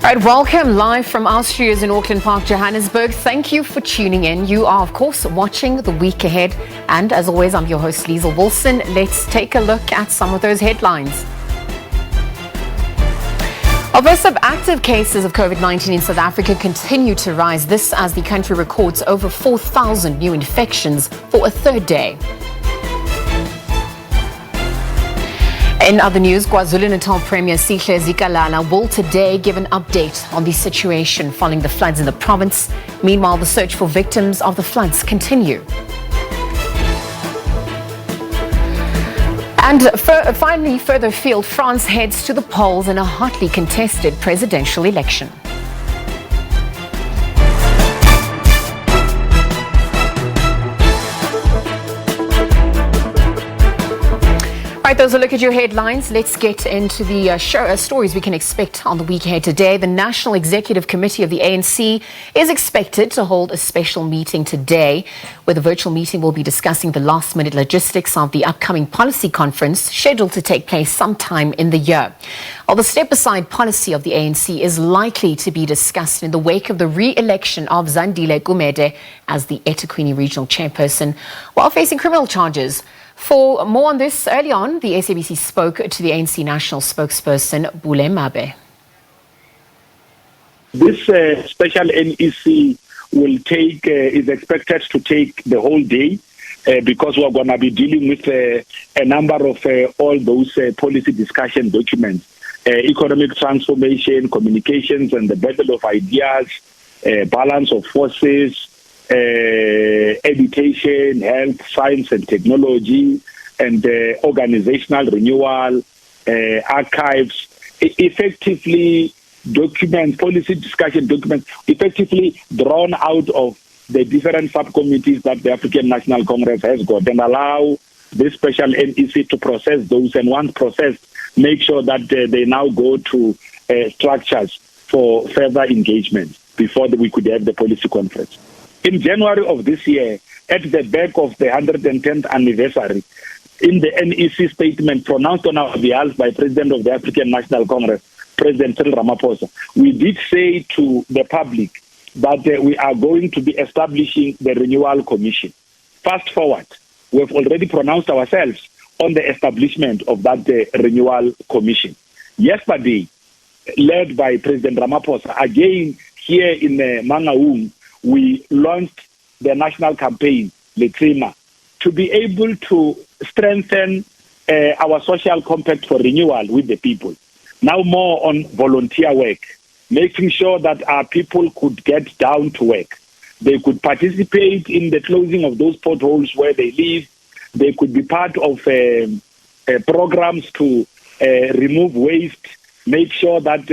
All right, welcome live from our studios in Auckland Park, Johannesburg. Thank you for tuning in. You are, of course, watching The Week Ahead. And as always, I'm your host, Liezle Wilson. Let's take a look at some of those headlines. Although active cases of COVID-19 in South Africa continue to rise, this as the country records over 4,000 new infections for a third day. In other news, KwaZulu-Natal Premier Liezle Wilson will today give an update on the situation following the floods in the province. Meanwhile, the search for victims of the floods continue. And finally, further afield, France heads to the polls in a hotly contested presidential election. All right, those are a look at your headlines. Let's get into the stories we can expect on the week ahead today. The National Executive Committee of the ANC is expected to hold a special meeting today, where the virtual meeting will be discussing the last-minute logistics of the upcoming policy conference scheduled to take place sometime in the year. While the step-aside policy of the ANC is likely to be discussed in the wake of the re-election of Zandile Gumede as the eThekwini regional chairperson, while facing criminal charges. For more on this, early on, the SABC spoke to the ANC national spokesperson, Bule Mabe. This special NEC is expected to take the whole day because we're going to be dealing with a number of all those policy discussion documents, economic transformation, communications and the battle of ideas, balance of forces, education, health, science and technology, and organizational renewal, archives, effectively policy discussion documents, effectively drawn out of the different subcommittees that the African National Congress has got, and allow this special NEC to process those, and once processed, make sure that they now go to structures for further engagement before we could have the policy conference. In January of this year, at the back of the 110th anniversary, in the NEC statement pronounced on our behalf by President of the African National Congress, President Cyril Ramaphosa, we did say to the public that we are going to be establishing the Renewal Commission. Fast forward, we've already pronounced ourselves on the establishment of that Renewal Commission. Yesterday, led by President Ramaphosa, again here in Mangaung, we launched the national campaign, stigma, to be able to strengthen our social compact for renewal with the people. Now more on volunteer work, making sure that our people could get down to work. They could participate in the closing of those potholes where they live. They could be part of programs to remove waste, make sure that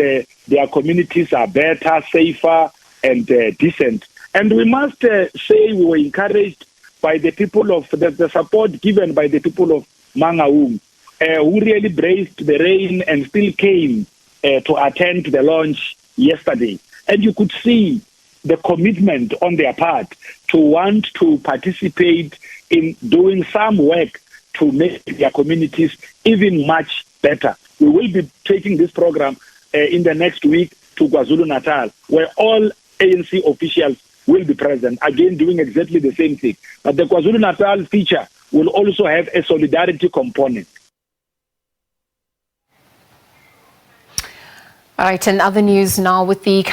their communities are better, safer, and decent. And we must say we were encouraged by the people of the support given by the people of Mangaung, who really braved the rain and still came to attend to the launch yesterday. And you could see the commitment on their part to want to participate in doing some work to make their communities even much better. We will be taking this program in the next week to KwaZulu-Natal, where all ANC officials will be present, again doing exactly the same thing. But the KwaZulu-Natal feature will also have a solidarity component. All right, in other news now, within the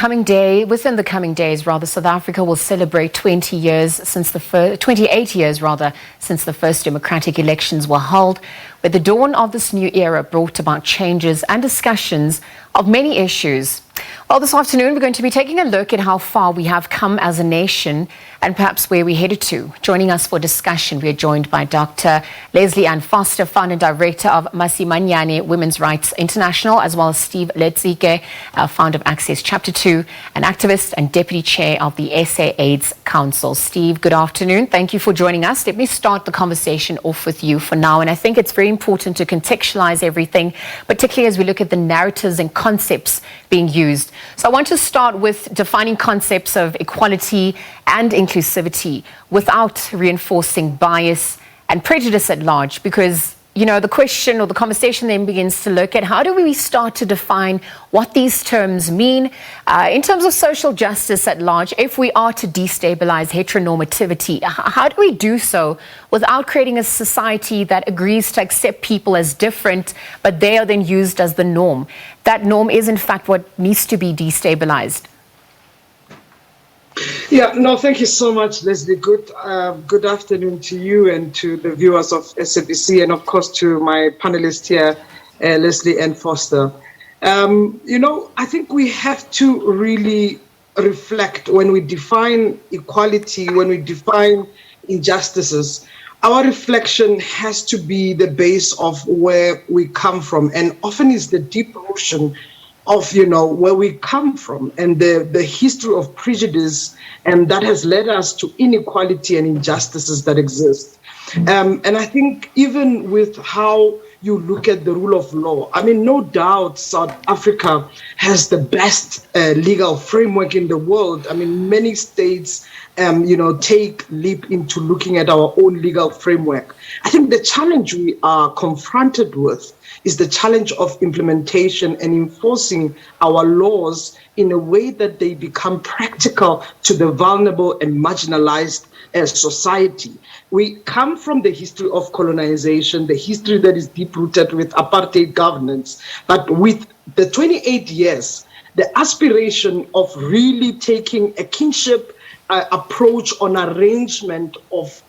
coming days, South Africa will celebrate 28 years since the first democratic elections were held, where the dawn of this new era brought about changes and discussions of many issues. Well, this afternoon, we're going to be taking a look at how far we have come as a nation and perhaps where we're headed to. Joining us for discussion, we are joined by Dr. Leslie Ann Foster, founder and director of Masimanyane Women's Rights International, as well as Steve Letsike, founder of Access Chapter 2, an activist and deputy chair of the SA AIDS Council. Steve, good afternoon. Thank you for joining us. Let me start the conversation off with you for now. And I think it's very important to contextualize everything, particularly as we look at the narratives and concepts being used. So I want to start with defining concepts of equality and inclusivity without reinforcing bias and prejudice at large, because the question or the conversation then begins to look at how do we start to define what these terms mean in terms of social justice at large. If we are to destabilize heteronormativity, how do we do so without creating a society that agrees to accept people as different, but they are then used as the norm? That norm is in fact what needs to be destabilized. Yeah, no, thank you so much, Liezle. Good afternoon to you and to the viewers of SABC, and of course to my panelists here, Leslie and Foster. I think we have to really reflect when we define equality, when we define injustices. Our reflection has to be the base of where we come from, and often is the deep ocean of where we come from and the history of prejudice, and that has led us to inequality and injustices that exist. And I think even with how you look at the rule of law, I mean, no doubt South Africa has the best legal framework in the world. I mean, many states take leap into looking at our own legal framework. I think the challenge we are confronted with is the challenge of implementation and enforcing our laws in a way that they become practical to the vulnerable and marginalized society. We come from the history of colonization, the history that is deep-rooted with apartheid governance, but with the 28 years, the aspiration of really taking a kinship approach on arrangement of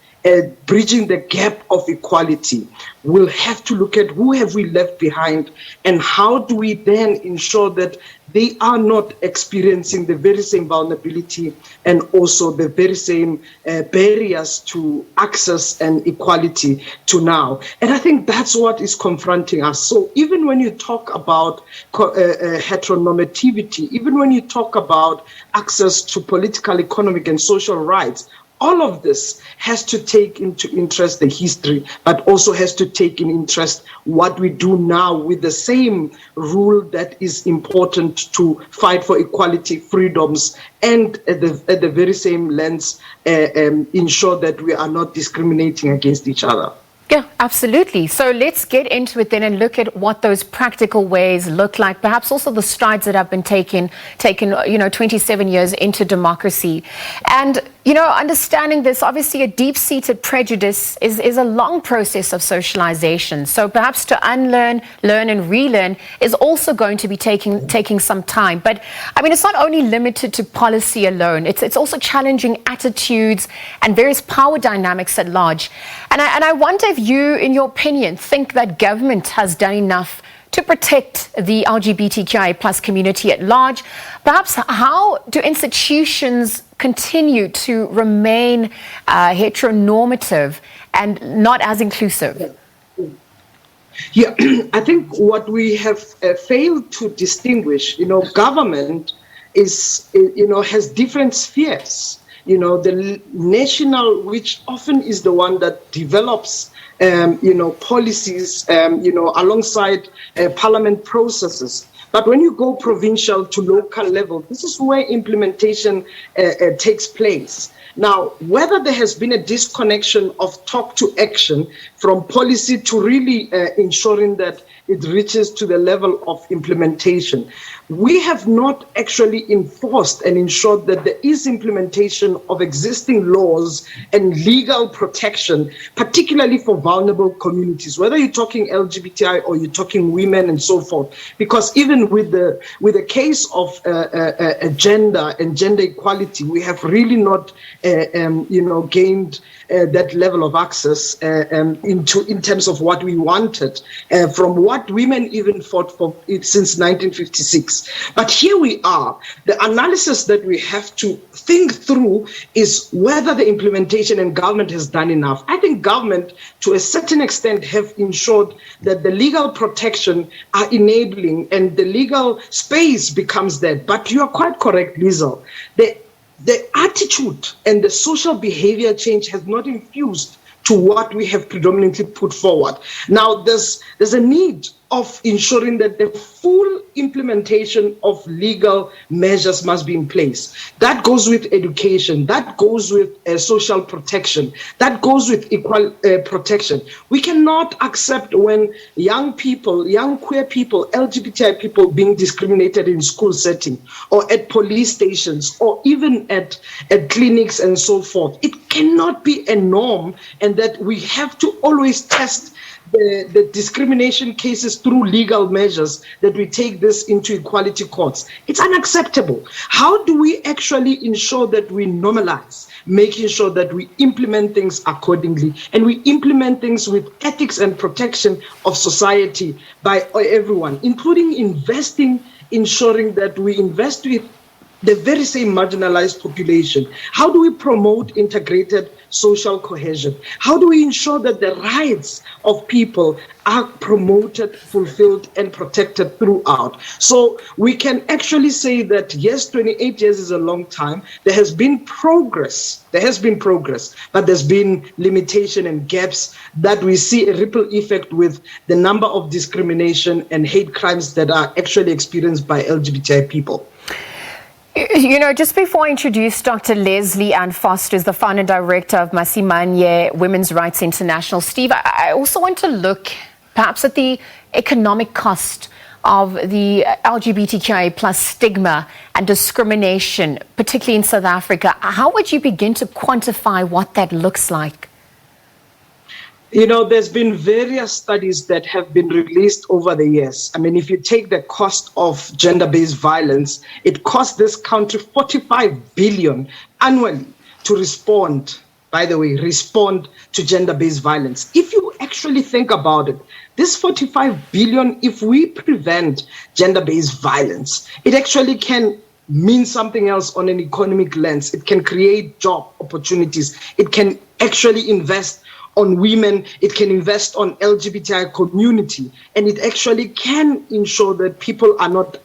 bridging the gap of equality. We'll have to look at who have we left behind and how do we then ensure that they are not experiencing the very same vulnerability and also the very same barriers to access and equality to now. And I think that's what is confronting us. So even when you talk about heteronormativity, even when you talk about access to political, economic, and social rights, all of this has to take into interest the history, but also has to take in interest what we do now with the same rule that is important to fight for equality, freedoms, and at the very same lens, ensure that we are not discriminating against each other. Yeah, absolutely. So let's get into it then and look at what those practical ways look like. Perhaps also the strides that have been taken, 27 years into democracy. And, understanding this, obviously a deep-seated prejudice is a long process of socialization. So perhaps to unlearn, learn and relearn is also going to be taking some time. But I mean, it's not only limited to policy alone. It's also challenging attitudes and various power dynamics at large. And I wonder if you, in your opinion, think that government has done enough to protect the LGBTQI plus community at large. Perhaps how do institutions continue to remain heteronormative and not as inclusive? Yeah, I think what we have failed to distinguish, government is, has different spheres. The national, which often is the one that develops, policies, alongside parliament processes. But when you go provincial to local level, this is where implementation takes place. Now, whether there has been a disconnection of talk to action from policy to really ensuring that it reaches to the level of implementation, we have not actually enforced and ensured that there is implementation of existing laws and legal protection, particularly for vulnerable communities, whether you're talking LGBTI or you're talking women and so forth. Because even with the case of gender and gender equality, we have really not, gained that level of access in terms of what we wanted, from what women even fought for since 1956. But here we are. The analysis that we have to think through is whether the implementation and government has done enough. I think government, to a certain extent, have ensured that the legal protection are enabling and the legal space becomes that. But you are quite correct, Liezle. The attitude and the social behavior change has not infused to what we have predominantly put forward. Now, there's a need of ensuring that the full implementation of legal measures must be in place. That goes with education, that goes with social protection, that goes with equal protection. We cannot accept when young people, young queer people, LGBTI people being discriminated in school setting or at police stations or even at clinics and so forth. It cannot be a norm, and that we have to always test the discrimination cases through legal measures, that we take this into equality courts. It's unacceptable. How do we actually ensure that we normalize, making sure that we implement things accordingly, and we implement things with ethics and protection of society by everyone, including investing, ensuring that we invest with the very same marginalized population? How do we promote integrated social cohesion? How do we ensure that the rights of people are promoted, fulfilled, and protected throughout? So we can actually say that, yes, 28 years is a long time. There has been progress. But there's been limitation and gaps that we see a ripple effect with the number of discrimination and hate crimes that are actually experienced by LGBTI people. You know, just before I introduce Dr. Liezle Ann Foster, the founder and director of Masimanye Women's Rights International, Steve, I also want to look perhaps at the economic cost of the LGBTQI plus stigma and discrimination, particularly in South Africa. How would you begin to quantify what that looks like? You know, there's been various studies that have been released over the years. I mean, if you take the cost of gender-based violence, it costs this country 45 billion annually to respond to gender-based violence. If you actually think about it, this 45 billion, if we prevent gender-based violence, it actually can mean something else on an economic lens. It can create job opportunities. It can actually invest on women, it can invest on LGBTI community, and it actually can ensure that people are not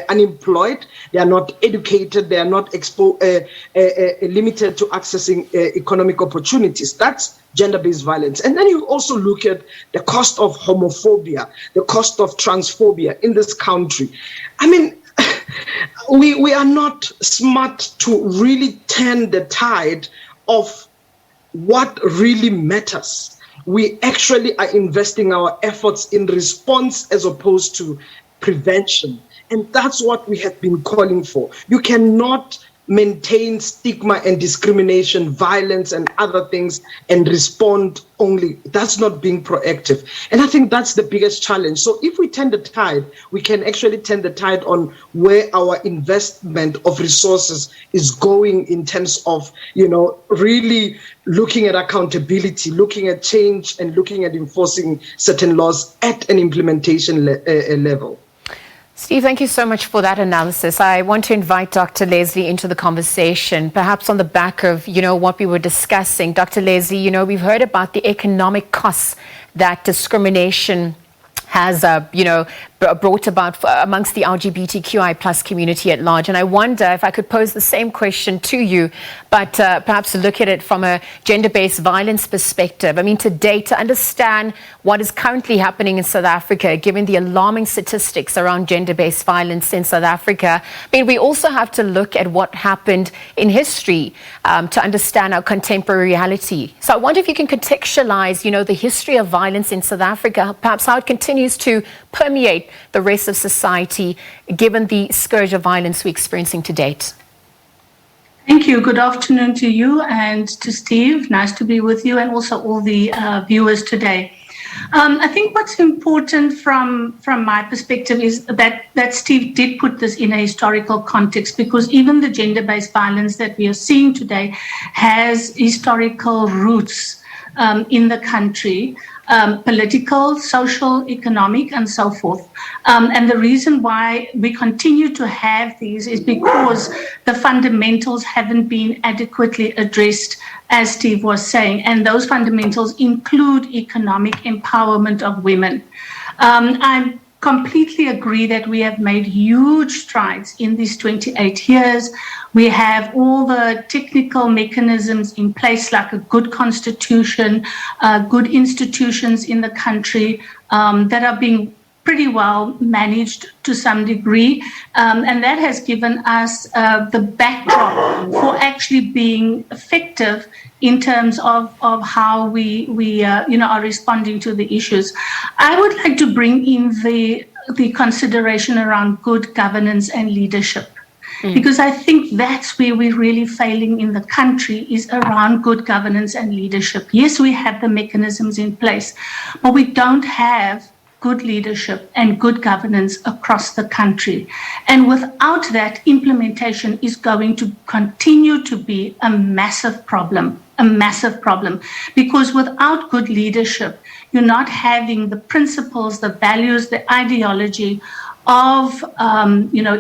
unemployed, they are not educated, they are not limited to accessing economic opportunities. That's gender-based violence. And then you also look at the cost of homophobia, the cost of transphobia in this country. I mean, we are not smart to really turn the tide of what really matters. We actually are investing our efforts in response as opposed to prevention. And that's what we have been calling for. You cannot maintain stigma and discrimination, violence and other things and respond only. That's not being proactive. And I think that's the biggest challenge. So if we turn the tide, we can actually turn the tide on where our investment of resources is going in terms of, you know, really looking at accountability, looking at change and looking at enforcing certain laws at an implementation level. Steve, thank you so much for that analysis. I want to invite Dr. Liezle into the conversation, perhaps on the back of, you know, what we were discussing. Dr. Liezle, you know, we've heard about the economic costs that discrimination has, brought about amongst the LGBTQI plus community at large. And I wonder if I could pose the same question to you, but perhaps look at it from a gender-based violence perspective. I mean, to date, to understand what is currently happening in South Africa, given the alarming statistics around gender-based violence in South Africa, I mean, we also have to look at what happened in history to understand our contemporary reality. So I wonder if you can contextualize, you know, the history of violence in South Africa, perhaps how it continues to permeate the rest of society, given the scourge of violence we're experiencing to date. Thank you. Good afternoon to you and to Steve. Nice to be with you and also all the viewers today. I think what's important from my perspective is that Steve did put this in a historical context, because even the gender-based violence that we are seeing today has historical roots in the country. Political, social, economic, and so forth. And the reason why we continue to have these is because the fundamentals haven't been adequately addressed, as Steve was saying, and those fundamentals include economic empowerment of women. I completely agree that we have made huge strides in these 28 years. We have all the technical mechanisms in place, like a good constitution, good institutions in the country that are being pretty well managed to some degree, and that has given us the backdrop for actually being effective in terms of how we are responding to the issues. I would like to bring in the consideration around good governance and leadership. Because I think that's where we're really failing in the country, is around good governance and leadership. Yes, we have the mechanisms in place, but we don't have good leadership and good governance across the country. And without that, implementation is going to continue to be a massive problem, because without good leadership, you're not having the principles, the values, the ideology of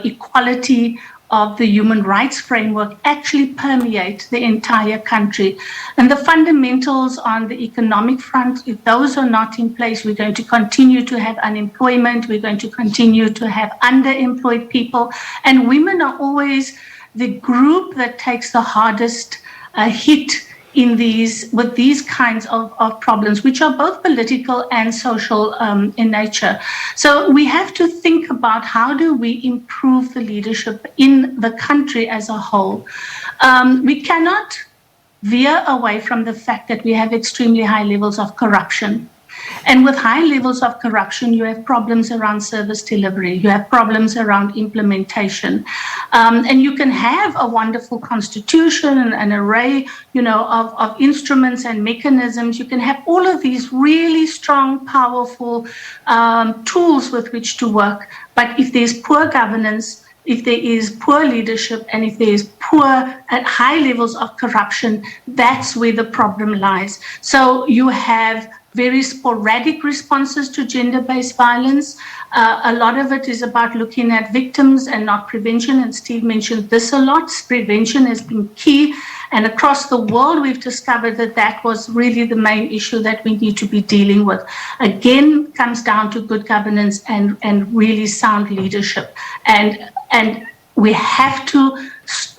equality, of the human rights framework actually permeate the entire country. And the fundamentals on the economic front, if those are not in place, we're going to continue to have unemployment, we're going to continue to have underemployed people, and women are always the group that takes the hardest hit with these kinds of problems, which are both political and social in nature. So we have to think about how do we improve the leadership in the country as a whole. We cannot veer away from the fact that we have extremely high levels of corruption. And with high levels of corruption, you have problems around service delivery, you have problems around implementation. And you can have a wonderful constitution and an array, of instruments and mechanisms. You can have all of these really strong, powerful tools with which to work. But if there's poor governance, if there is poor leadership, and if there is at high levels of corruption, that's where the problem lies. So you have very sporadic responses to gender-based violence. A lot of it is about looking at victims and not prevention, and Steve mentioned this a lot. Prevention has been key, and across the world we've discovered that was really the main issue that we need to be dealing with. Again, comes down to good governance and really sound leadership. And we have to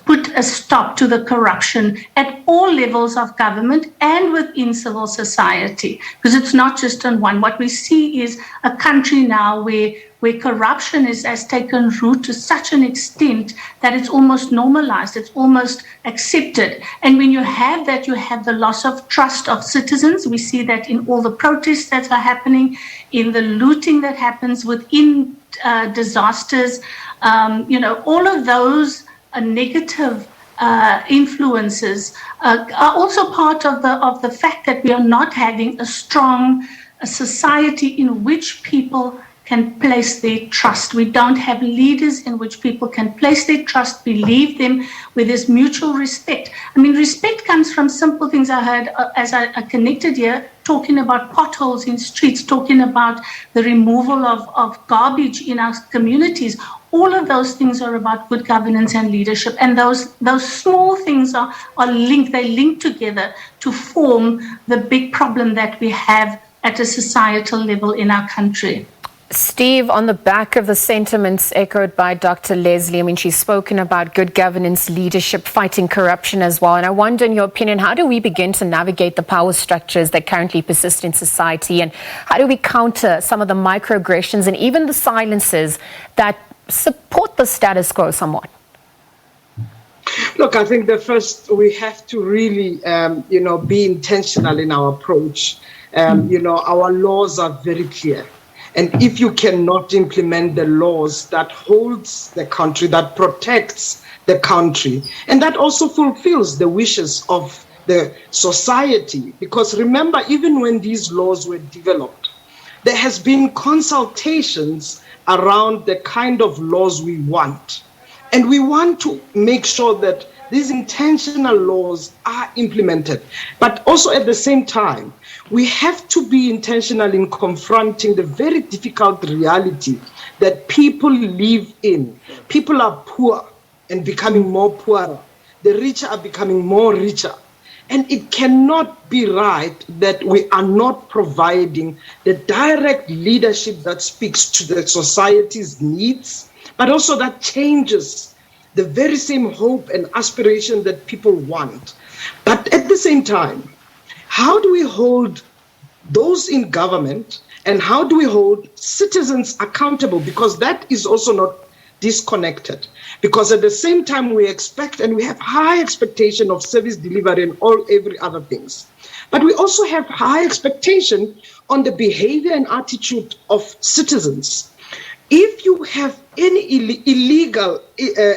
put a stop to the corruption at all levels of government and within civil society, because it's not just on one. What we see is a country now where corruption has taken root to such an extent that it's almost normalized, it's almost accepted. And when you have that, you have the loss of trust of citizens. We see that in all the protests that are happening, in the looting that happens within disasters. All of those negative influences are also part of the fact that we are not having a strong society in which people can place their trust. We don't have leaders in which people can place their trust, believe them, where there's mutual respect. I mean, respect comes from simple things. I heard as I connected here, talking about potholes in streets, talking about the removal of garbage in our communities. All of those things are about good governance and leadership. And those small things are linked, they link together to form the big problem that we have at a societal level in our country. Steve, on the back of the sentiments echoed by Dr. Liezle, I mean, she's spoken about good governance, leadership, fighting corruption as well. And I wonder, in your opinion, how do we begin to navigate the power structures that currently persist in society? And how do we counter some of the microaggressions and even the silences that support the status quo somewhat? Look, I think we have to really, be intentional in our approach. Our laws are very clear. And if you cannot implement the laws that holds the country, that protects the country, and that also fulfills the wishes of the society, because remember, even when these laws were developed, there has been consultations around the kind of laws we want. And we want to make sure that these intentional laws are implemented. But also at the same time, we have to be intentional in confronting the very difficult reality that people live in. People are poor and becoming more poorer. The rich are becoming more richer. And it cannot be right that we are not providing the direct leadership that speaks to the society's needs, but also that changes the very same hope and aspiration that people want. But at the same time, how do we hold those in government, and how do we hold citizens accountable? Because that is also not disconnected. Because at the same time, we expect and we have high expectation of service delivery and every other things. But we also have high expectation on the behavior and attitude of citizens. If you have any illegal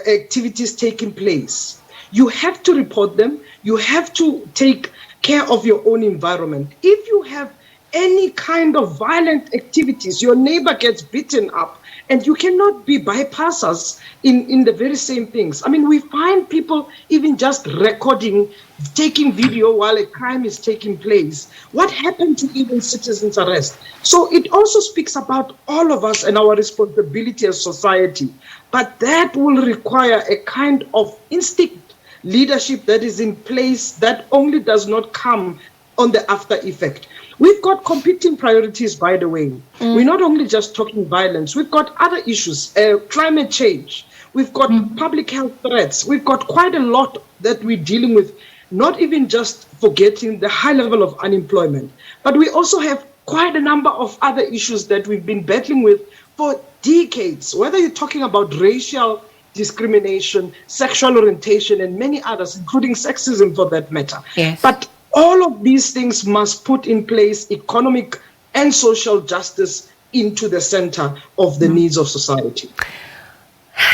activities taking place, you have to report them. You have to take care of your own environment. If you have any kind of violent activities, your neighbor gets beaten up, and you cannot be bypassers in the very same things. I mean, we find people even just recording, taking video while a crime is taking place. What happened to even citizens' arrest? So it also speaks about all of us and our responsibility as society. But that will require a kind of instinct leadership that is in place that only does not come on the after effect. We've got competing priorities, by the way. We're not only just talking violence. We've got other issues, climate change. We've got public health threats. We've got quite a lot that we're dealing with, not even just forgetting the high level of unemployment. But we also have quite a number of other issues that we've been battling with for decades, whether you're talking about racial discrimination, sexual orientation, and many others, including sexism for that matter. Yes. But all of these things must put in place economic and social justice into the center of the needs of society.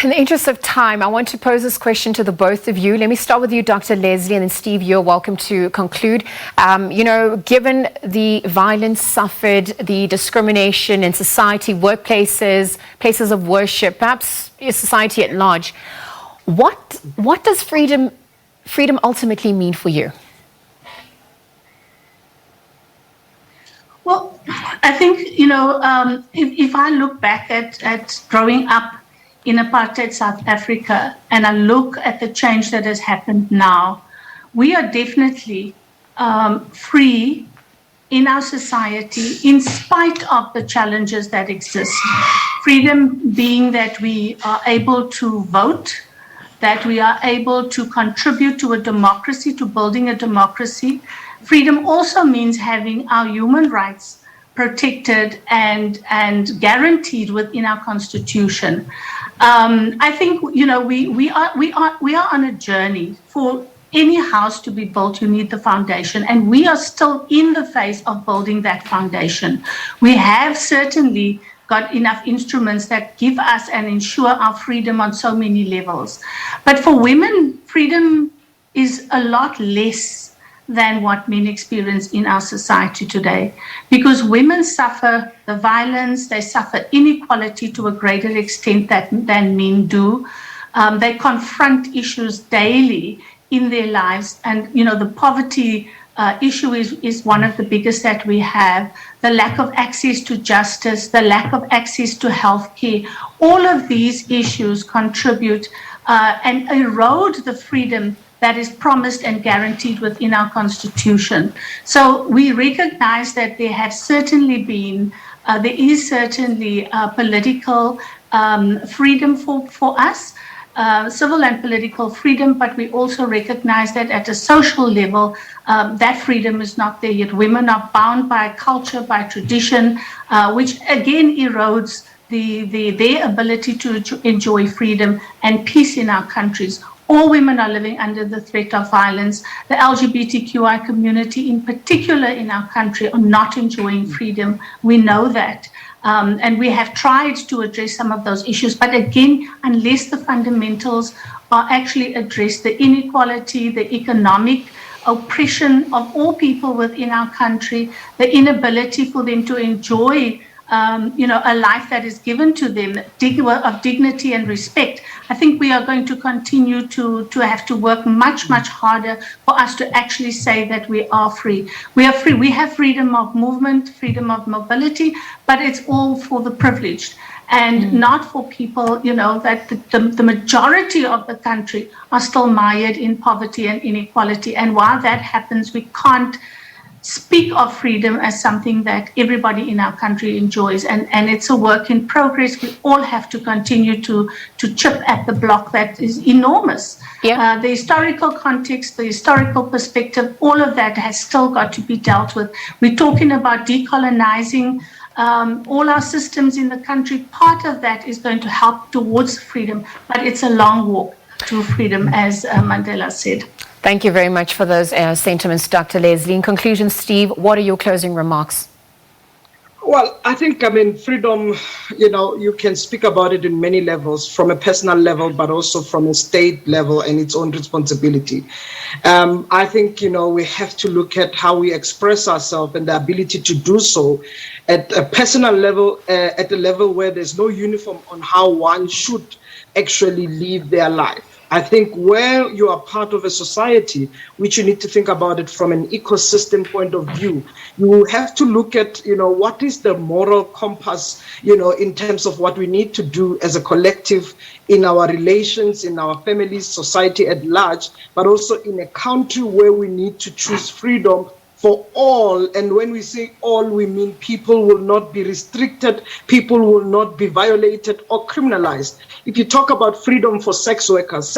In the interest of time, I want to pose this question to the both of you. Let me start with you, Dr. Liezle, and then Steve, you're welcome to conclude. Given the violence suffered, the discrimination in society, workplaces, places of worship, perhaps society at large, what does freedom ultimately mean for you? Well, I think, if I look back at growing up in apartheid South Africa and I look at the change that has happened now, we are definitely free in our society in spite of the challenges that exist. Freedom being that we are able to vote, that we are able to contribute to a democracy, to building a democracy. Freedom also means having our human rights protected and guaranteed within our constitution. I think we are on a journey. For any house to be built, you need the foundation, and we are still in the phase of building that foundation. We have certainly got enough instruments that give us and ensure our freedom on so many levels. But for women, freedom is a lot less than what men experience in our society today, because women suffer the violence, they suffer inequality to a greater extent than men do. They confront issues daily in their lives, and the poverty issue is one of the biggest that we have. The lack of access to justice, the lack of access to healthcare, all of these issues contribute and erode the freedom that is promised and guaranteed within our constitution. So we recognize that there is certainly political freedom for us, civil and political freedom, but we also recognize that at a social level, that freedom is not there yet. Women are bound by culture, by tradition, which again erodes their ability to enjoy freedom and peace in our countries. All women are living under the threat of violence. The LGBTQI community in particular in our country are not enjoying freedom. We know that. And we have tried to address some of those issues. But again, unless the fundamentals are actually addressed, the inequality, the economic oppression of all people within our country, the inability for them to enjoy a life that is given to them of dignity and respect, I think we are going to continue to have to work much, much harder for us to actually say that we are free. We are free. We have freedom of movement, freedom of mobility, but it's all for the privileged and not for people, that the majority of the country are still mired in poverty and inequality. And while that happens, we can't speak of freedom as something that everybody in our country enjoys, and it's a work in progress. We all have to continue to chip at the block that is enormous. Yeah. The historical context, the historical perspective, all of that has still got to be dealt with. We're talking about decolonizing all our systems in the country. Part of that is going to help towards freedom, but it's a long walk to freedom, as Mandela said. Thank you very much for those sentiments, Dr. Liezle. In conclusion, Steve, what are your closing remarks? Well, I think, freedom, you can speak about it in many levels, from a personal level, but also from a state level and its own responsibility. I think, we have to look at how we express ourselves and the ability to do so at a personal level, at a level where there's no uniform on how one should actually live their life. I think where you are part of a society, which you need to think about it from an ecosystem point of view, you have to look at, what is the moral compass, in terms of what we need to do as a collective in our relations, in our families, society at large, but also in a country where we need to choose freedom for all. And when we say all, we mean people will not be restricted, people will not be violated or criminalized. If you talk about freedom for sex workers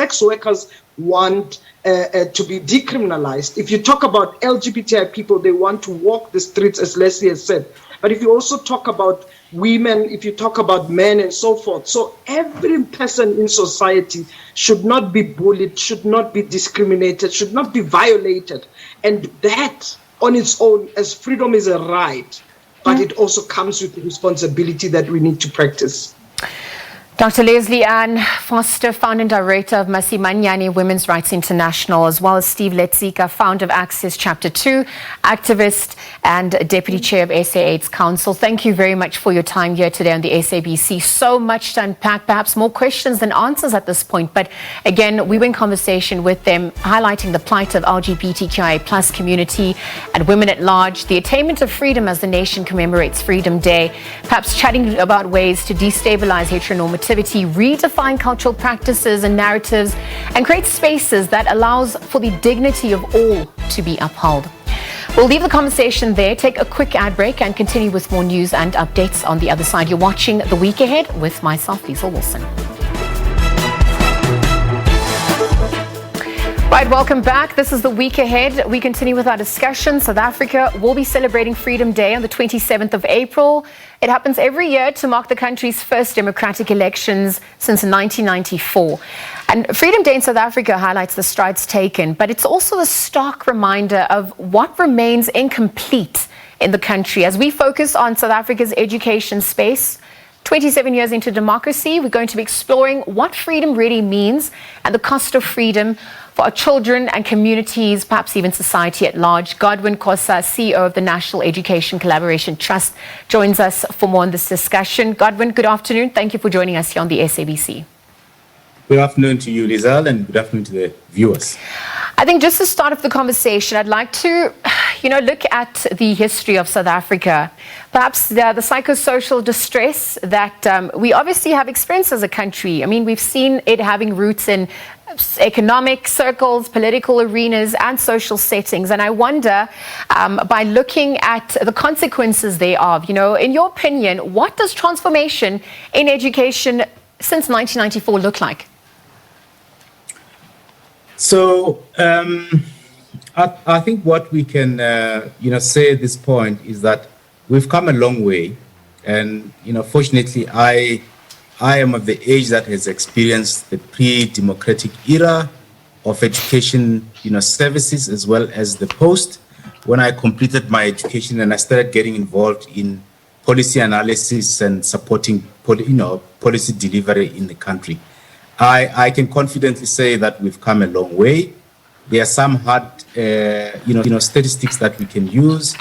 want to be decriminalized. If you talk about LGBTI people, they want to walk the streets, as Leslie has said. But if you also talk about women, if you talk about men and so forth, so every person in society should not be bullied, should not be discriminated, should not be violated. And that on its own, as freedom is a right, but it also comes with the responsibility that we need to practice. Dr. Liezle Ann Foster, founder and director of Masimanyane Women's Rights International, as well as Steve Letzika, founder of Access Chapter 2, activist and deputy chair of SA AIDS Council. Thank you very much for your time here today on the SABC. So much to unpack, perhaps more questions than answers at this point. But again, we were in conversation with them, highlighting the plight of LGBTQI plus community and women at large, the attainment of freedom as the nation commemorates Freedom Day, perhaps chatting about ways to destabilize heteronormativity, redefine cultural practices and narratives, and create spaces that allows for the dignity of all to be upheld. We'll leave the conversation there, take a quick ad break, and continue with more news and updates on the other side. You're watching The Week Ahead with myself, Liezle Wilson. Right, welcome back. This is The Week Ahead. We continue with our discussion. South Africa will be celebrating Freedom Day on the 27th of April. It happens every year to mark the country's first democratic elections since 1994. And Freedom Day in South Africa highlights the strides taken, but it's also a stark reminder of what remains incomplete in the country. As we focus on South Africa's education space, 27 years into democracy, we're going to be exploring what freedom really means and the cost of freedom for our children and communities, perhaps even society at large. Godwin Khosa, CEO of the National Education Collaboration Trust, joins us for more on this discussion. Godwin, good afternoon. Thank you for joining us here on the SABC. Good afternoon to you, Liezle, and good afternoon to the viewers. I think just to start off the conversation, I'd like to, look at the history of South Africa, perhaps the psychosocial distress that we obviously have experienced as a country. I mean, we've seen it having roots in economic circles, political arenas, and social settings. And I wonder, by looking at the consequences thereof, in your opinion, what does transformation in education since 1994 look like? So I think what we can, say at this point is that we've come a long way. And, fortunately, I am of the age that has experienced the pre-democratic era of education, services, as well as the post. When I completed my education and I started getting involved in policy analysis and supporting, policy delivery in the country, I can confidently say that we've come a long way. There are some hard, statistics that we can use.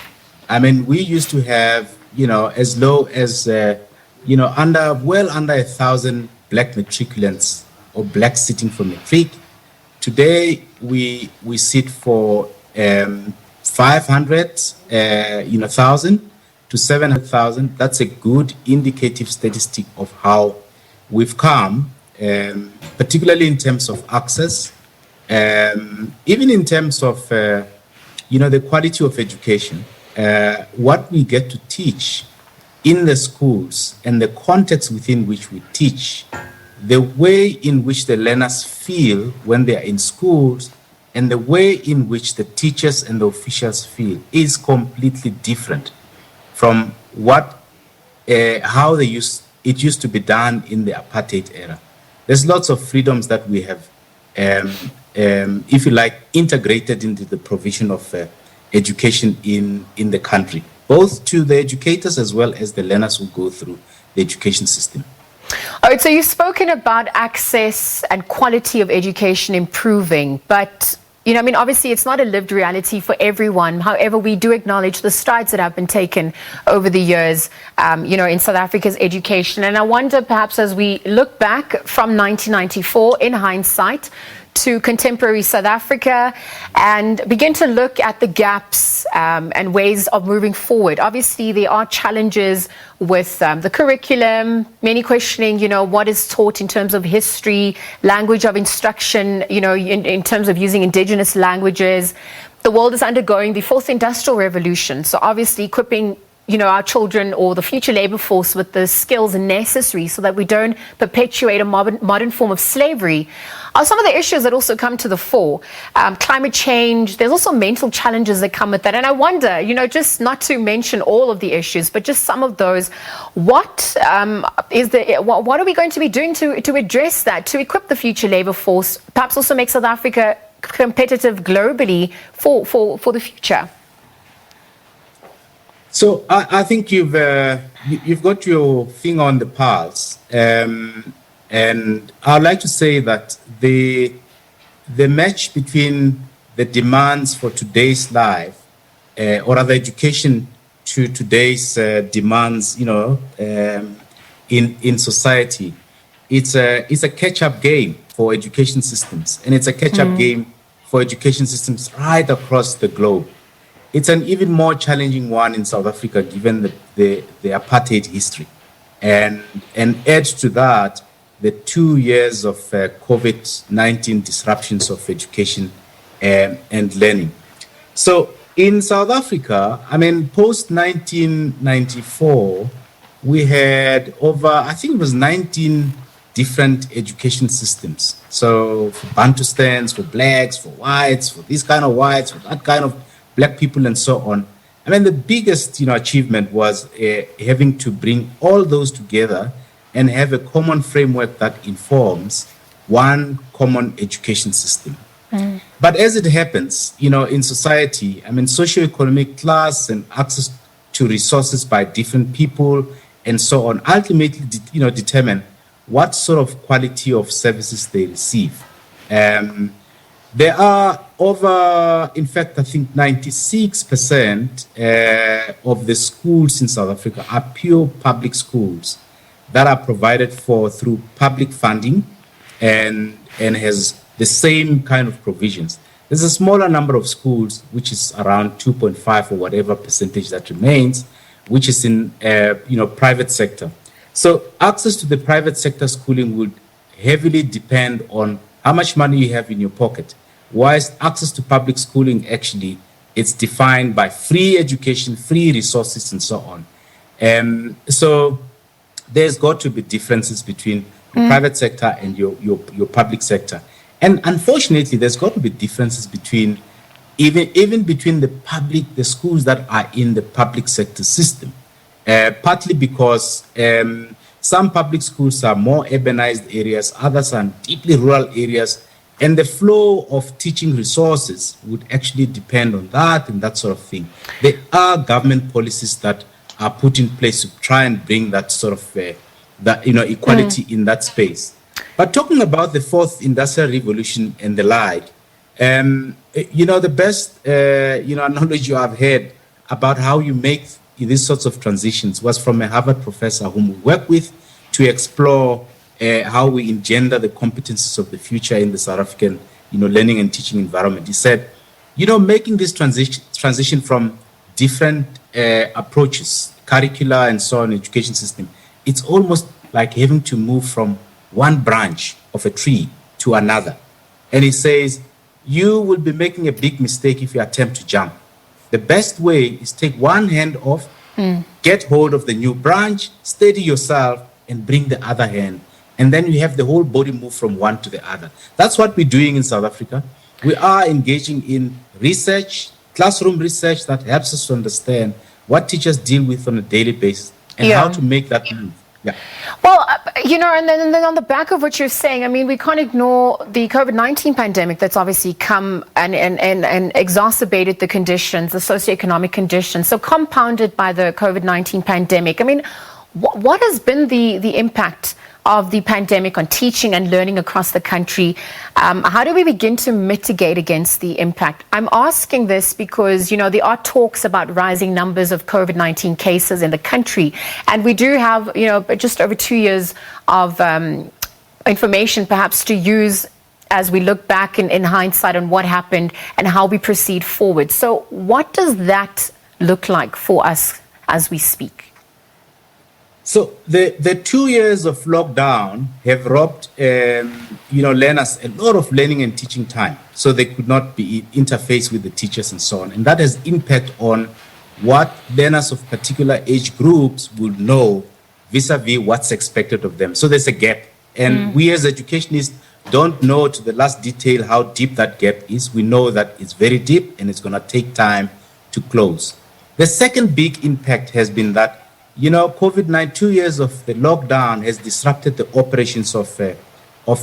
I mean, we used to have, as low as, under 1,000 black matriculants or black sitting for matric. Today, we sit for 500,000 to 700,000. That's a good indicative statistic of how we've come, particularly in terms of access, even in terms of, the quality of education, what we get to teach in the schools and the context within which we teach, the way in which the learners feel when they are in schools, and the way in which the teachers and the officials feel is completely different from how it used to be done in the apartheid era. There's lots of freedoms that we have, if you like, integrated into the provision of education in the country, both to the educators as well as the learners who go through the education system. All right, so you've spoken about access and quality of education improving, but obviously it's not a lived reality for everyone. However, we do acknowledge the strides that have been taken over the years, in South Africa's education. And I wonder, perhaps as we look back from 1994 in hindsight to contemporary South Africa and begin to look at the gaps and ways of moving forward. Obviously, there are challenges with the curriculum, many questioning, what is taught in terms of history, language of instruction, in terms of using indigenous languages. The world is undergoing the fourth industrial revolution. So obviously equipping our children or the future labor force with the skills necessary so that we don't perpetuate a modern form of slavery are some of the issues that also come to the fore. Climate change, there's also mental challenges that come with that. And I wonder, just not to mention all of the issues, but just some of those, what are we going to be doing to address that, to equip the future labor force, perhaps also make South Africa competitive globally for the future? So I think you've got your thing on the pulse, and I'd like to say that the match between the demands for today's life, or rather education to today's demands, in society, it's a catch-up game for education systems, and it's a catch-up game for education systems right across the globe. It's an even more challenging one in South Africa, given the apartheid history. And add to that, the 2 years of COVID-19 disruptions of education and learning. So in South Africa, post-1994, we had over, 19 different education systems. So for Bantustans, for blacks, for whites, for this kind of whites, for that kind of Black people and so on. The biggest, achievement was having to bring all those together and have a common framework that informs one common education system. But as it happens, in society, socioeconomic class and access to resources by different people and so on ultimately, determine what sort of quality of services they receive. There are over, in fact, 96% of the schools in South Africa are pure public schools that are provided for through public funding and has the same kind of provisions. There's a smaller number of schools, which is around 2.5 or whatever percentage that remains, which is in private sector. So access to the private sector schooling would heavily depend on how much money you have in your pocket. Whilst access to public schooling, actually, it's defined by free education, free resources, and so on. So there's got to be differences between the private sector and your public sector. And unfortunately, there's got to be differences between even between the schools that are in the public sector system. Partly because some public schools are more urbanized areas, others are deeply rural areas, and the flow of teaching resources would actually depend on that and that sort of thing. There are government policies that are put in place to try and bring that sort of equality in that space. But talking about the fourth industrial revolution and the like, the best knowledge you have had about how you make these sorts of transitions was from a Harvard professor whom we work with to explore how we engender the competencies of the future in the South African, learning and teaching environment. He said, making this transition from different approaches, curricula and so on, education system, it's almost like having to move from one branch of a tree to another. And he says, you will be making a big mistake if you attempt to jump. The best way is take one hand off, get hold of the new branch, steady yourself, and bring the other hand. And then you have the whole body move from one to the other. That's what we're doing in South Africa. We are engaging in research, classroom research that helps us to understand what teachers deal with on a daily basis and how to make that move. Yeah. Well, and then on the back of what you're saying, I mean, we can't ignore the COVID-19 pandemic that's obviously come and exacerbated the conditions, the socioeconomic conditions, so compounded by the COVID-19 pandemic. I mean, what has been the impact of the pandemic on teaching and learning across the country? How do we begin to mitigate against the impact? I'm asking this because, there are talks about rising numbers of COVID-19 cases in the country. And we do have, just over 2 years of information perhaps to use as we look back in hindsight on what happened and how we proceed forward. So what does that look like for us as we speak? So the 2 years of lockdown have robbed, learners a lot of learning and teaching time. So they could not be interface with the teachers and so on. And that has impact on what learners of particular age groups will know vis-a-vis what's expected of them. So there's a gap. And we as educationists don't know to the last detail how deep that gap is. We know that it's very deep and it's going to take time to close. The second big impact has been that COVID-19, 2 years of the lockdown has disrupted the operations of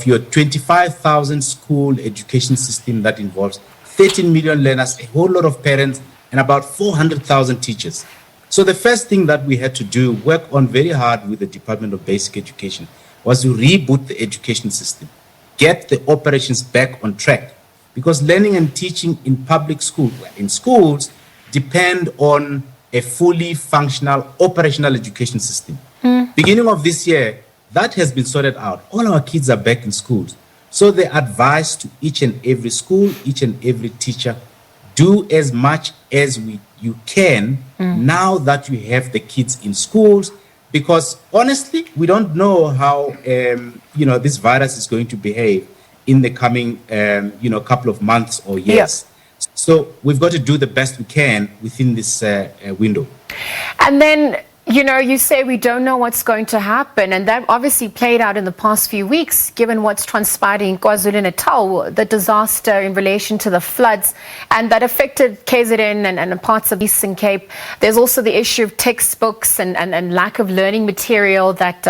your 25,000 school education system that involves 13 million learners, a whole lot of parents, and about 400,000 teachers. So the first thing that we had to do, work on very hard with the Department of Basic Education, was to reboot the education system, get the operations back on track. Because learning and teaching in public schools, in schools, depend on a fully functional operational education system. Beginning of this year, that has been sorted out. All our kids are back in schools. So the advice to each and every school, each and every teacher, do as much as you can now that you have the kids in schools, because honestly, we don't know how this virus is going to behave in the coming couple of months or years. So we've got to do the best we can within this window. And then, you say we don't know what's going to happen. And that obviously played out in the past few weeks, given what's transpired in KwaZulu-Natal, the disaster in relation to the floods, and that affected KZN and parts of Eastern Cape. There's also the issue of textbooks and lack of learning material that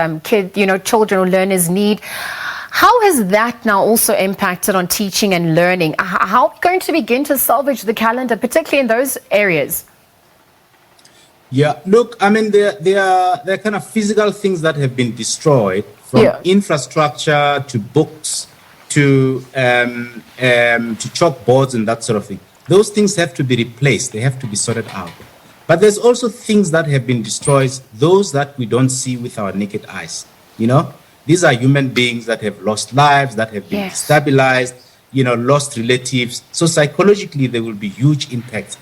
children or learners need. How has that now also impacted on teaching and learning? How are we going to begin to salvage the calendar, particularly in those areas? Yeah, look, I mean, there are kind of physical things that have been destroyed, from infrastructure to books to chalkboards and that sort of thing. Those things have to be replaced. They have to be sorted out. But there's also things that have been destroyed, those that we don't see with our naked eyes, These are human beings that have lost lives, that have been destabilized, lost relatives. So psychologically, there will be huge impacts.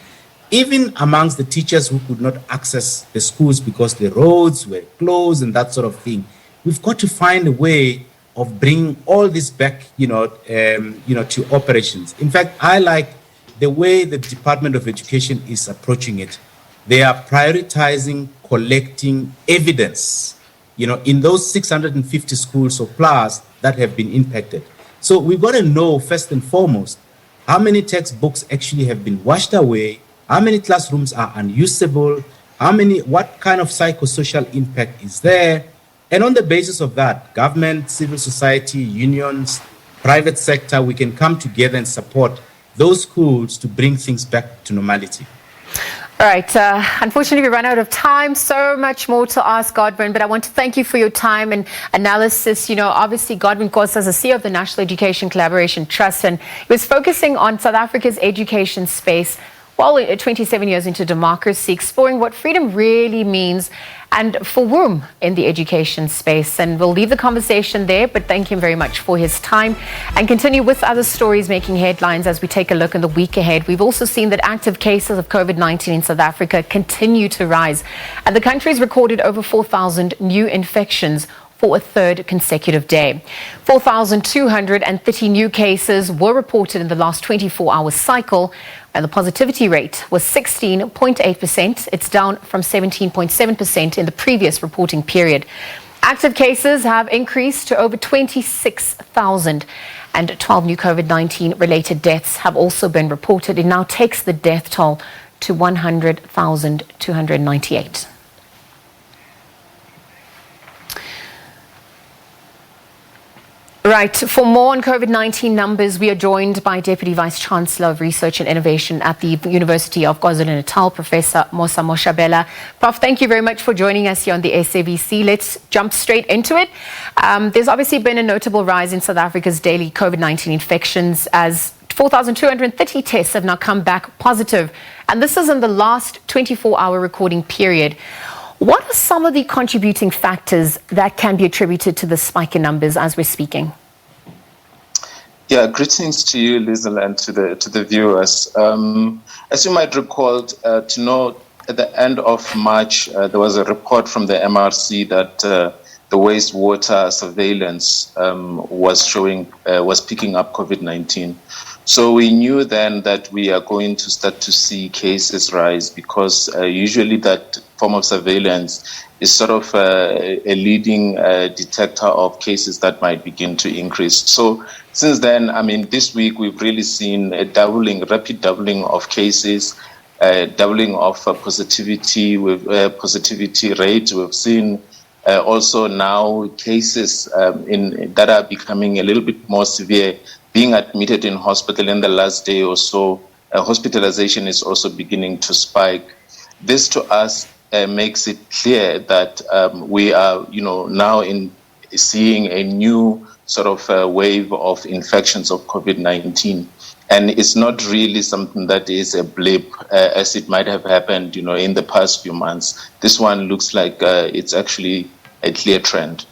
Even amongst the teachers who could not access the schools because the roads were closed and that sort of thing. We've got to find a way of bringing all this back, to operations. In fact, I like the way the Department of Education is approaching it. They are prioritizing collecting evidence in those 650 schools or plus that have been impacted. So we've got to know, first and foremost, how many textbooks actually have been washed away, how many classrooms are unusable, what kind of psychosocial impact is there. And on the basis of that, government, civil society, unions, private sector, we can come together and support those schools to bring things back to normality. All right. Unfortunately, we run out of time. So much more to ask Godwin, but I want to thank you for your time and analysis. Obviously, Godwin Khosa is the CEO of the National Education Collaboration Trust, and he was focusing on South Africa's education space. 27 years into democracy, exploring what freedom really means and for whom in the education space. And we'll leave the conversation there, but thank him very much for his time and continue with other stories making headlines as we take a look in the week ahead. We've also seen that active cases of COVID-19 in South Africa continue to rise, and the country's recorded over 4,000 new infections for a third consecutive day. 4,230 new cases were reported in the last 24-hour cycle, and the positivity rate was 16.8%. It's down from 17.7% in the previous reporting period. Active cases have increased to over 26,000, and 12 new COVID-19 related deaths have also been reported. It now takes the death toll to 100,298. Right, for more on COVID-19 numbers, we are joined by Deputy Vice-Chancellor of Research and Innovation at the University of KwaZulu-Natal, Professor Mosa Moshabela. Prof, thank you very much for joining us here on the SABC. Let's jump straight into it. There's obviously been a notable rise in South Africa's daily COVID-19 infections, as 4,230 tests have now come back positive, and this is in the last 24-hour recording period. What are some of the contributing factors that can be attributed to the spike in numbers as we're speaking? Yeah, greetings to you, Liezle, and to the viewers. As you might recall, at the end of March, there was a report from the MRC that the wastewater surveillance was picking up COVID-19. So we knew then that we are going to start to see cases rise, because usually that form of surveillance is sort of a leading detector of cases that might begin to increase. So since then, I mean, this week we've really seen a rapid doubling of cases, doubling of positivity rate. We've seen also now cases that are becoming a little bit more severe, being admitted in hospital in the last day or so. Hospitalization is also beginning to spike. This to us makes it clear that we are, now seeing a new sort of wave of infections of COVID-19. And it's not really something that is a blip, as it might have happened, in the past few months. This one looks like it's actually a clear trend.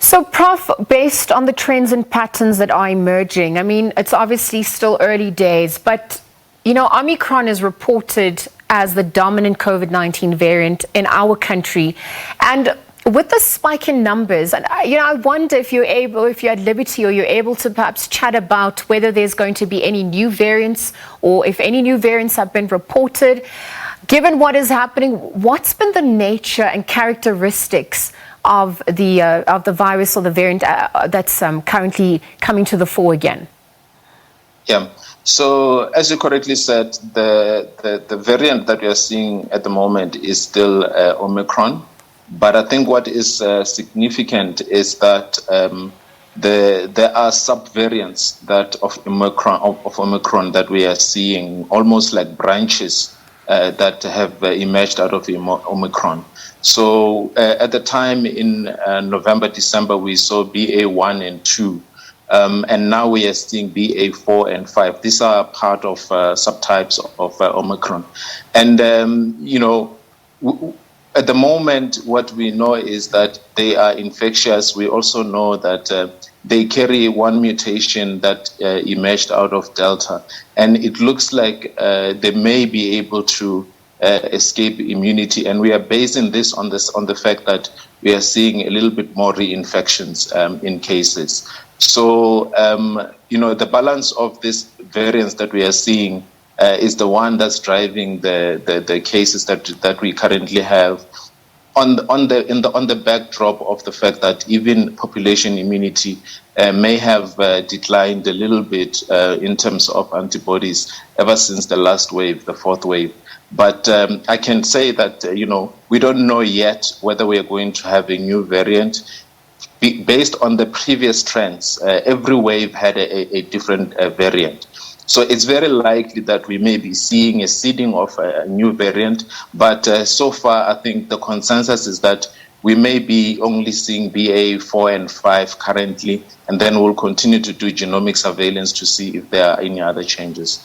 So, Prof, based on the trends and patterns that are emerging, I mean, it's obviously still early days, but, Omicron is reported as the dominant COVID-19 variant in our country. And with the spike in numbers, and I wonder if you're at liberty, or you're able to perhaps chat about whether there's going to be any new variants, or if any new variants have been reported. Given what is happening, what's been the nature and characteristics of the virus or the variant that's currently coming to the fore again? Yeah. So, as you correctly said, the variant that we are seeing at the moment is still Omicron. But I think what is significant is that there are subvariants of Omicron that we are seeing, almost like branches that have emerged out of Omicron. So at the time in November, December, we saw BA1 and 2. And now we are seeing BA4 and 5. These are part of subtypes of Omicron. And, at the moment, what we know is that they are infectious. We also know that they carry one mutation that emerged out of Delta. And it looks like they may be able to escape immunity. And we are basing this on the fact that we are seeing a little bit more reinfections in cases. So, the balance of these variants that we are seeing is the one that's driving the cases that we currently have, on the backdrop of the fact that even population immunity may have declined a little bit in terms of antibodies ever since the last wave, the fourth wave. But I can say that we don't know yet whether we are going to have a new variant. Based on the previous trends, every wave had a different variant. So it's very likely that we may be seeing a seeding of a new variant. But so far, I think the consensus is that we may be only seeing BA4 and 5 currently, and then we'll continue to do genomic surveillance to see if there are any other changes.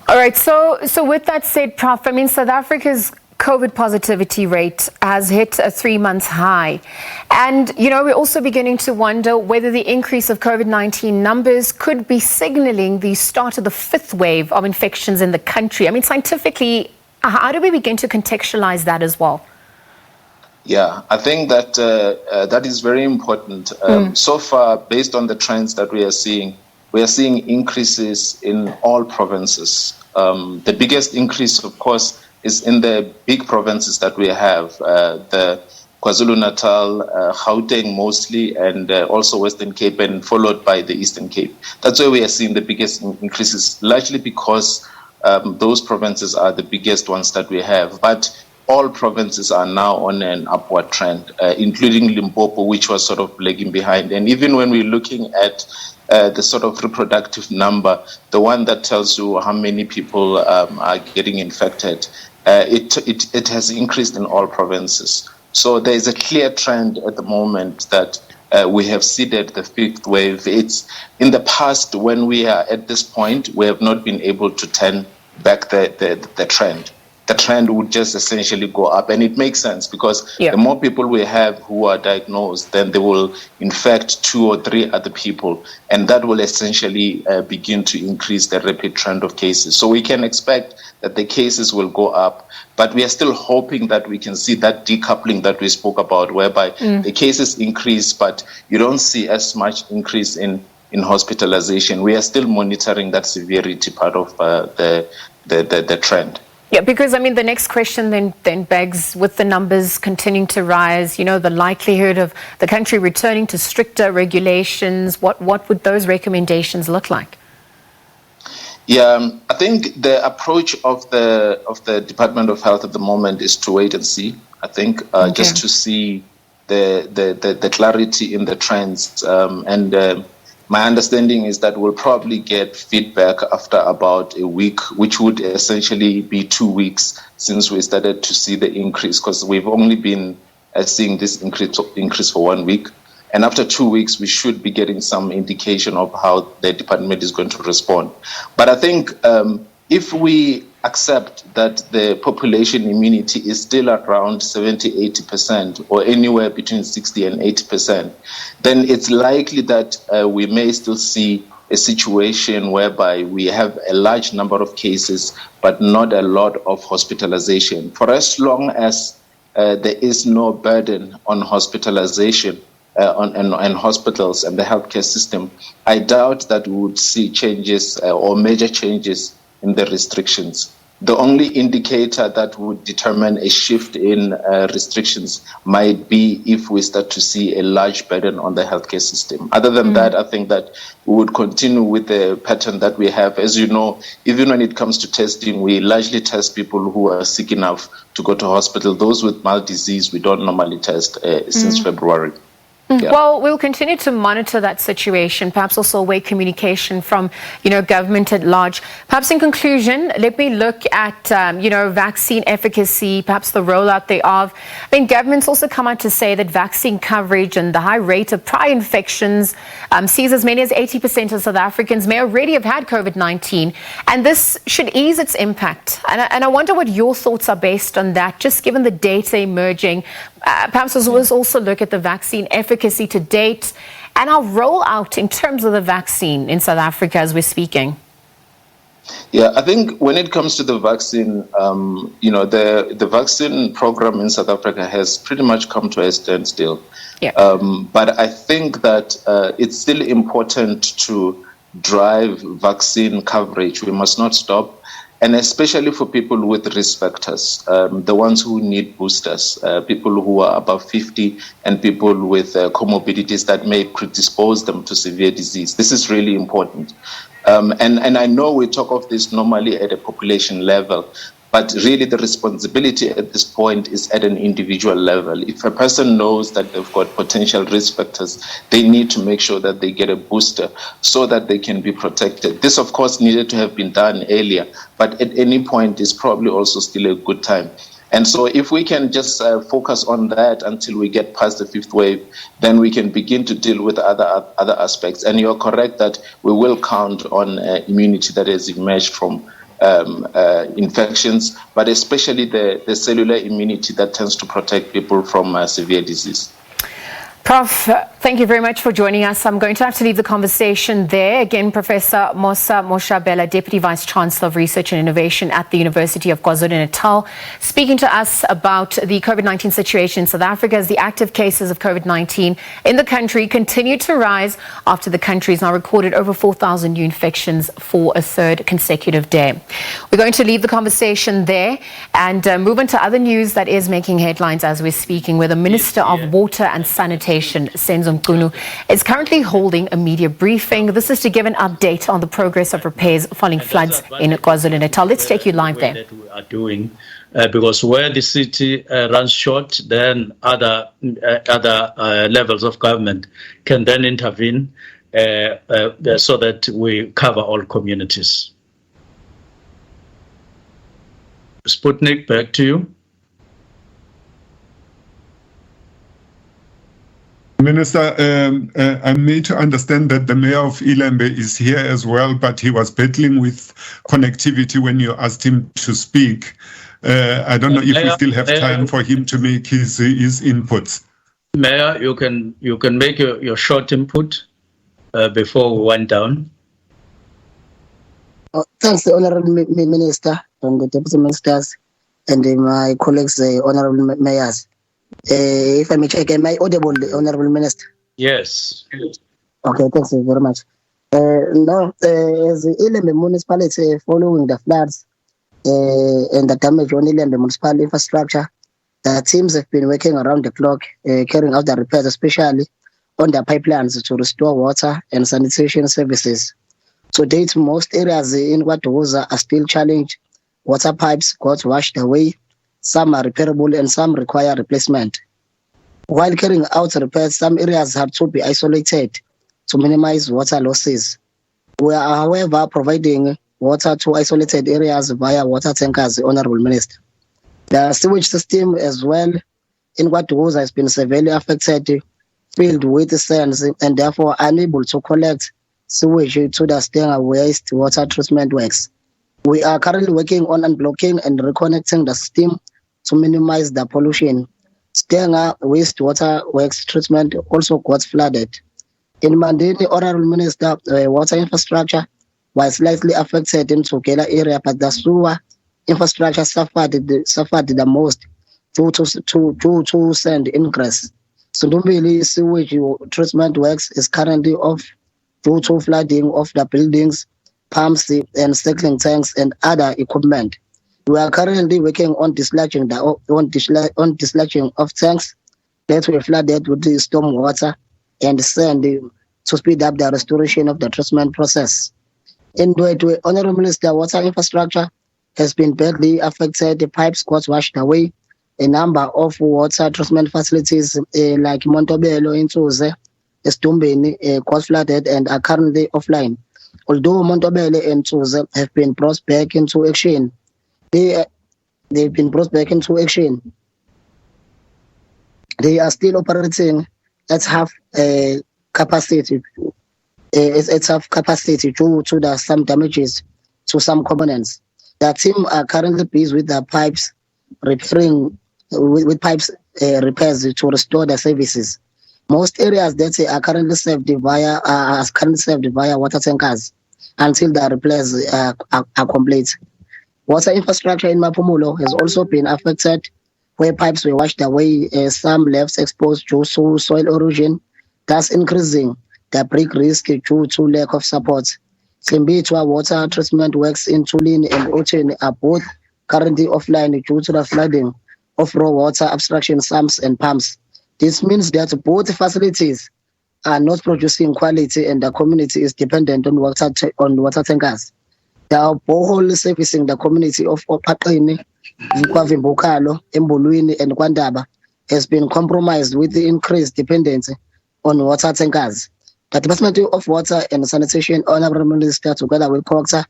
All right. So with that said, Prof, I mean, South Africa's COVID positivity rate has hit a 3-month high. And, we're also beginning to wonder whether the increase of COVID-19 numbers could be signaling the start of the 5th wave of infections in the country. I mean, scientifically, how do we begin to contextualize that as well? Yeah, I think that that is very important. So far, based on the trends that we are seeing, we are seeing increases in all provinces. The biggest increase, of course, is in the big provinces that we have, the KwaZulu-Natal, Gauteng mostly, and also Western Cape, and followed by the Eastern Cape. That's where we are seeing the biggest increases, largely because those provinces are the biggest ones that we have. But all provinces are now on an upward trend, including Limpopo, which was sort of lagging behind. And even when we're looking at the sort of reproductive number, the one that tells you how many people are getting infected, it has increased in all provinces. So there is a clear trend at the moment that we have seeded the fifth wave. It's in the past, when we are at this point, we have not been able to turn back the trend. The trend would just essentially go up, and it makes sense because the more people we have who are diagnosed, then they will infect 2 or 3 other people, and that will essentially begin to increase the rapid trend of cases. So we can expect that the cases will go up, but we are still hoping that we can see that decoupling that we spoke about, whereby the cases increase, but you don't see as much increase in hospitalization. We are still monitoring that severity part of the trend. Yeah, because I mean, the next question then begs, with the numbers continuing to rise, the likelihood of the country returning to stricter regulations, what would those recommendations look like? Yeah, I think the approach of the Department of Health at the moment is to wait and see. I think just to see the clarity in the trends, my understanding is that we'll probably get feedback after about a week, which would essentially be 2 weeks since we started to see the increase, because we've only been seeing this increase for 1 week. And after 2 weeks, we should be getting some indication of how the department is going to respond. But I think if we accept that the population immunity is still around 70-80% or anywhere between 60 and 80%, then it's likely that we may still see a situation whereby we have a large number of cases but not a lot of hospitalization. For as long as there is no burden on hospitalization and hospitals and the healthcare system, I doubt that we would see changes or major changes in the restrictions. The only indicator that would determine a shift in restrictions might be if we start to see a large burden on the healthcare system. Other than that, I think that we would continue with the pattern that we have. As you know, even when it comes to testing, we largely test people who are sick enough to go to hospital. Those with mild disease, we don't normally test since February. Yeah. Well, we'll continue to monitor that situation, perhaps also await communication from, government at large. Perhaps in conclusion, let me look at, vaccine efficacy, perhaps the rollout thereof. I mean, government's also come out to say that vaccine coverage and the high rate of prior infections sees as many as 80% of South Africans may already have had COVID-19, and this should ease its impact. And I wonder what your thoughts are based on that, just given the data emerging. Perhaps as well as also look at the vaccine efficacy to date and our rollout in terms of the vaccine in South Africa as we're speaking. Yeah, I think when it comes to the vaccine, the vaccine program in South Africa has pretty much come to a standstill. Yeah. But I think that it's still important to drive vaccine coverage. We must not stop. And especially for people with risk factors, the ones who need boosters, people who are above 50 and people with comorbidities that may predispose them to severe disease. This is really important. And I know we talk of this normally at a population level, but really the responsibility at this point is at an individual level. If a person knows that they've got potential risk factors, they need to make sure that they get a booster so that they can be protected. This, of course, needed to have been done earlier, but at any point is probably also still a good time. And so if we can just focus on that until we get past the fifth wave, then we can begin to deal with other aspects. And you're correct that we will count on immunity that has emerged from infections, but especially the cellular immunity that tends to protect people from severe disease. Prof, Thank you very much for joining us. I'm going to have to leave the conversation there. Again, Professor Mosa Moshabela, Deputy Vice-Chancellor of Research and Innovation at the University of KwaZulu-Natal, speaking to us about the COVID-19 situation in South Africa as the active cases of COVID-19 in the country continue to rise after the country has now recorded over 4,000 new infections for a third consecutive day. We're going to leave the conversation there and move on to other news that is making headlines as we're speaking, where the Minister of Water and Sanitation, Senzo Mchunu, is currently holding a media briefing. This is to give an update on the progress of repairs following floods in KwaZulu-Natal. Let's take you live there. That we are doing, because where the city runs short, then other levels of government can then intervene so that we cover all communities. Sputnik, back to you. Minister, I'm made to understand that the mayor of Ilembe is here as well, but he was battling with connectivity when you asked him to speak. I don't know if we still have time for him to make his inputs. Mayor, you can make your short input before we wind down. Thanks, the Honourable Minister and the Deputy Ministers and my colleagues, the Honourable Mayors. If I may check, am I audible, Honourable Minister? Yes. Okay, thanks very much. Now, as the Ilembe municipality following the floods and the damage on Ilembe municipal infrastructure, the teams have been working around the clock, carrying out the repairs, especially on the pipelines to restore water and sanitation services. To date, most areas in KwaDukuza are still challenged. Water pipes got washed away. Some are repairable and some require replacement. While carrying out repairs, some areas have to be isolated to minimize water losses. We are, however, providing water to isolated areas via water tankers, Honourable Minister. The sewage system as well in KwaDukuza has been severely affected, filled with sands and therefore unable to collect sewage to the Stenga waste water treatment works. We are currently working on unblocking and reconnecting the system to minimize the pollution. Stenga wastewater works treatment also got flooded. In Mandeni, Honourable Minister, water infrastructure was slightly affected in Tsogela area, but the sewer infrastructure suffered the most due to sand ingress. So Ndumbili sewage treatment works is currently off due to flooding of the buildings, pumps and cycling tanks and other equipment. We are currently working on dislodging of tanks that were flooded with the storm water and sand to speed up the restoration of the treatment process. In the Honourable Minister, water infrastructure has been badly affected. The pipes got washed away. A number of water treatment facilities like Montobello in Tsuze, Estumbeni got flooded and are currently offline. Although Montobello and Tsuze have been brought back into action, they've been brought back into action. They are still operating at half capacity. It's half capacity due to some damages to some components. The team are currently busy with the pipes repairing repairs to restore the services. Most areas that are currently served via water tankers until the repairs are complete. Water infrastructure in Mapumulo has also been affected, where pipes were washed away, some left exposed to soil erosion, thus increasing the break risk due to lack of support. Klimbitwa water treatment works in Tulin and Ochen are both currently offline due to the flooding of raw water abstraction sumps and pumps. This means that both facilities are not producing quality and the community is dependent on water tankers. The borehole servicing the community of Opaqini, Nkwavimbukalo, Embulwini and Kwandaba has been compromised with the increased dependency on water tankers. The Department of Water and Sanitation, Honourable Minister, together with COGTA,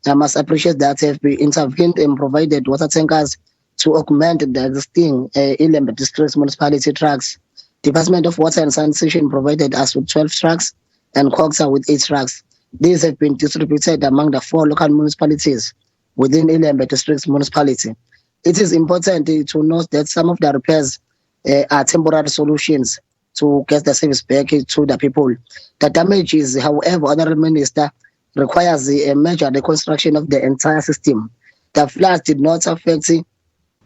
I must appreciate that they have been intervened and provided water tankers to augment the existing Ilembe District Municipality trucks. Department of Water and Sanitation provided us with 12 trucks and COGTA with 8 trucks. These have been distributed among the 4 local municipalities within Ilembe District Municipality. It is important to note that some of the repairs are temporary solutions to get the service back to the people. The damages, however, Honourable Minister, requires a major reconstruction of the entire system. The floods did not affect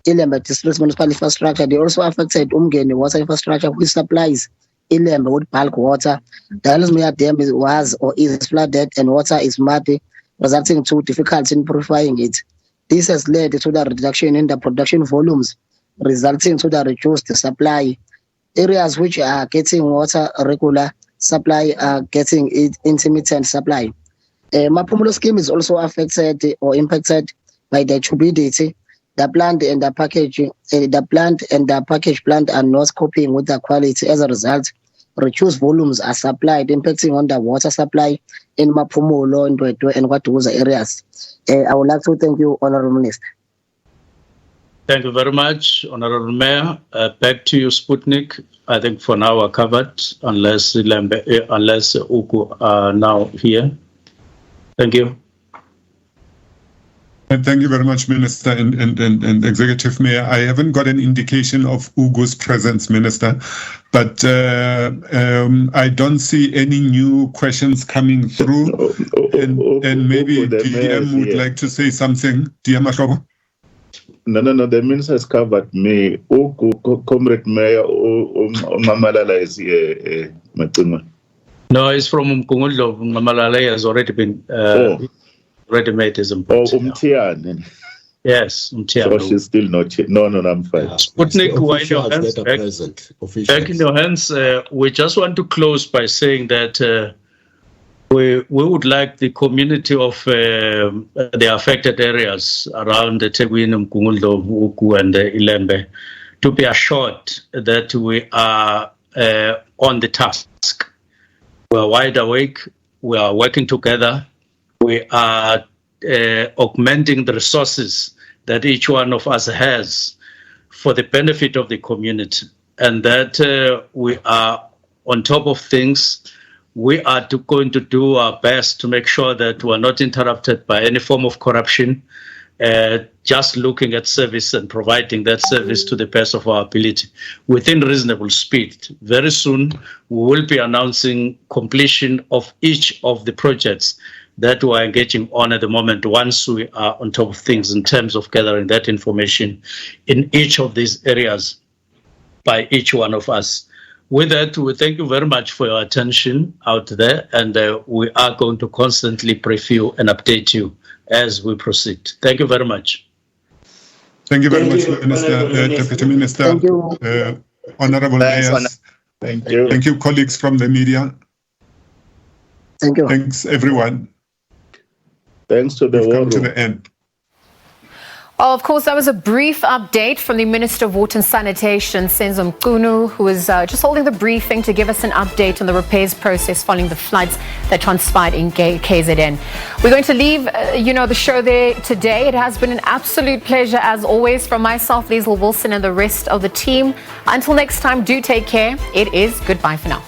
Ilembe District Municipal Infrastructure. They also affected Umgeni water infrastructure, which supplies Ilembe with bulk water. The Ellesmere Dam was or is flooded and water is muddy, resulting to difficulty in purifying it. This has led to the reduction in the production volumes, resulting to the reduced supply. Areas which are getting water regular supply are getting intermittent supply. Mapumulo scheme is also affected or impacted by the turbidity. The plant and the package plant are not coping with the quality. As a result, reduced volumes are supplied, impacting on the water supply in Mapumulo and Watuza areas. I would like to thank you, Honourable Minister. Thank you very much, Honourable Mayor. Back to you, Sputnik. I think for now we're covered, unless Uku are now here. Thank you. Thank you very much, Minister and Executive Mayor. I haven't got an indication of Ugu's presence, Minister, but I don't see any new questions coming through. And maybe DM would like to say something. DM Ashobo? No, the Minister has covered me. Ugu, Comrade Mayor, Mamalala is here, Matuma. No, it's from Mkungudlo. Mamalala has already been... already made his important. Yes, so she's still not here. No, I'm fine. Sputnik, wind your hands back in your hands. We just want to close by saying that we would like the community of the affected areas around the Teguin, Mkungudlo, Uku, and Ilembe to be assured that we are on the task. We are wide awake. We are working together. We are augmenting the resources that each one of us has for the benefit of the community, and that we are on top of things. We are going to do our best to make sure that we are not interrupted by any form of corruption, just looking at service and providing that service to the best of our ability within reasonable speed. Very soon, we will be announcing completion of each of the projects that we are engaging on at the moment once we are on top of things in terms of gathering that information in each of these areas by each one of us. With that, we thank you very much for your attention out there, and we are going to constantly brief you and update you as we proceed. Thank you very much. Thank you very much, Minister, Deputy Minister, Thank you. Honourable Mayors. Thank you. Thank you, colleagues from the media. Thank you. Thanks, everyone. Thanks to the We've war come to room. the end. Well, of course, that was a brief update from the Minister of Water and Sanitation, Senzo Mchunu, who was just holding the briefing to give us an update on the repairs process following the floods that transpired in KZN. We're going to leave, the show there today. It has been an absolute pleasure, as always, from myself, Liezle Wilson, and the rest of the team. Until next time, do take care. It is goodbye for now.